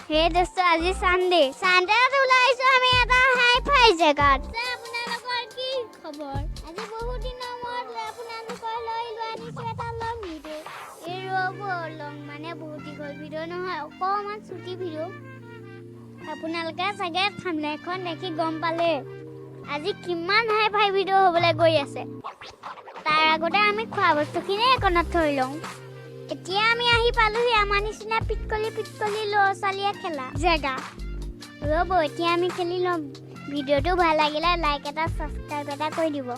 হে দোস্ত আজি সানডেত ওলাইছো আমি এটা হাই ফাই জেগাত আপোনালোকৰ কি খবৰ আজি বহুত দিনৰ মূৰত আপোনালোকৰ লৈ আনিছো এটা লং ভিডিঅ' এই ৰ'ব লং মানে বহুত দীঘল ভিডিঅ' নহয় অকণমান ছুটি ভিডিঅ' আপোনালোকে চাগে থাম্বনেইলখন দেখি গম পালে আজি কিমান হাই ফাই ভিডিঅ' হ'বলৈ গৈ আছে তাৰ আগতে আমি খোৱা বস্তুখিনি একনত থৈ লওঁ এতিয়া আমি আহি পালোহি আমাৰ নিচিনা পিটকলি ল'ৰা ছোৱালীয়ে খেলা জেগা ৰ'ব এতিয়া আমি খেলি ল'ম ভিডিঅ'টো ভাল লাগিলে লাইক এটা ছাবস্ক্ৰাইব এটা কৰি দিব